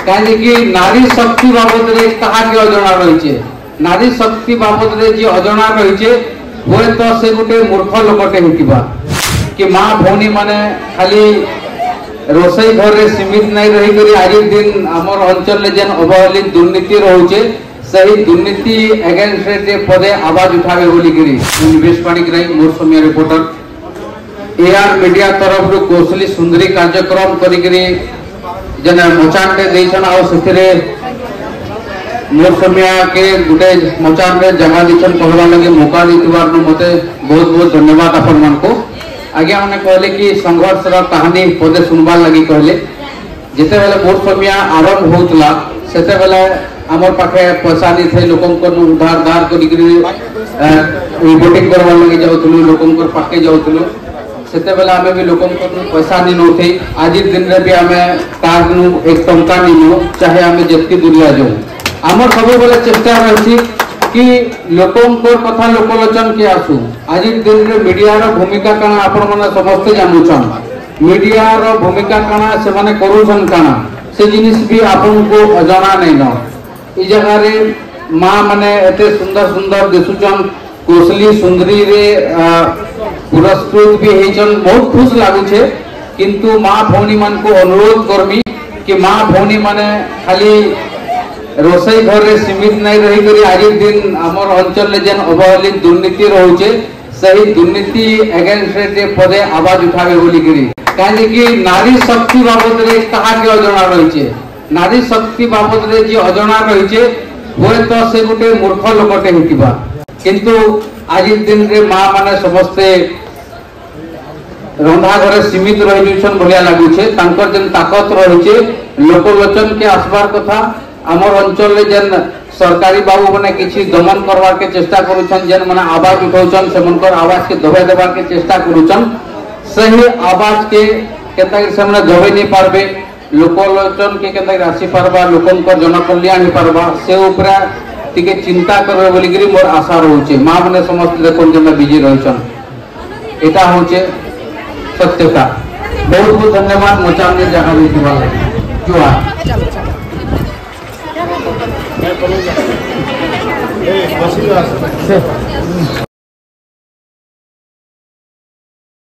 कहीं नारी शक्ति बाबद कहाके अजना रही नारी शक्ति बाबद जी अजना रही हुए तो से गोटे मूर्ख लोकटे होगा कि माँ भौणी माने खाली रोसई घर में सीमित नहीं रही आज दिन आमर अंचल जेन अवहेलित दुर्नीति रोचे सही दुर्नीति एगेंस्ट पदे आवाज उठावे बोलिकी निवेश पाणिग्राही मोर समय रिपोर्टर एआर मीडिया तरफ कौशली सुंदरी कार्यक्रम करी जेन मचान देसन आउे मोर समय के गोटे मचान जगह दीछन कहवा लगे मौका देथिबार मते बहुत बहुत धन्यवाद आपण मन को आगे मैंने कहले कि संघर्ष कहानी पदे सुनबार लगी कहले जिते बेले मोर समय आरंभ होतला सेते बेले आमर पाखे पैसा नहीं थे लोकन उधार धार करी रिपोर्टिंग करवार लगी जाऊँ लोकन पाखे जाऊँ सेते बेले आमे भी लोकन पैसा नहीं नौ थे आज दिन रे भी आमे कार्ड नु एक टंका नहीं नो चाहे आमे जत्ती दुनिया जाऊँ आमर सब बेले चेष्टा रही कि लोकंकर कथा लोकलोचन के आसू आज दिन रे मीडिया रो भूमिका काना आपण माने समस्त जानूछन मीडिया रो भूमिका काना से माने करूछन काना से जिनिस भी आपन को अजाना नहीं न ई जगह रे मां माने एते सुंदर सुंदर दिसुछन कौशली सुंदरी रे पुरस्कृत भी हेचन बहुत खुश लागु छे किंतु मां भौणी मान को अनुरोध करमी कि मां भौणी माने खाली रोसई घर में सीमित नहीं रही आज दिन आमर अंचल जेन अवहेलित दुर्नीति रोचे सही दुर्नीति एगेंस्ट पदे आवाज उठावे बोलिकी कहीं नारी शक्ति बाबद कहाके अजना रही नारी शक्ति बाबद जी अजना रही हुए तो से गोटे मूर्ख लोकटे होगा किंतु आज दिन रे माँ माने समस्ते रंधा घरे सीमित रही भाया लगुचे जेन ताकत रही लोकलोचन के आसबार कथा आमर अंचल जेन सरकारी बाबू मैंने किसी दमन करवार के चेष्टा करुछन जेन माने आवाज उठाउछन सेमनकर आवाज के दबाई देवार के चेष्टा करुछन सही आवाज के केतागिर से माने दबाई नहीं पारबे लोकलोचन के केतागिर आसी पारबा लोकंकर जनकल्याण हो पारबा से ऊपर टिके चिंता करबे बोलिकरी मोर आशा रहउचे मां माने समस्त देखन जेन बिजी रहउछन एटा होचे सत्यता बहुत बहुत धन्यवाद मचान ने जगह देथिबा जुआ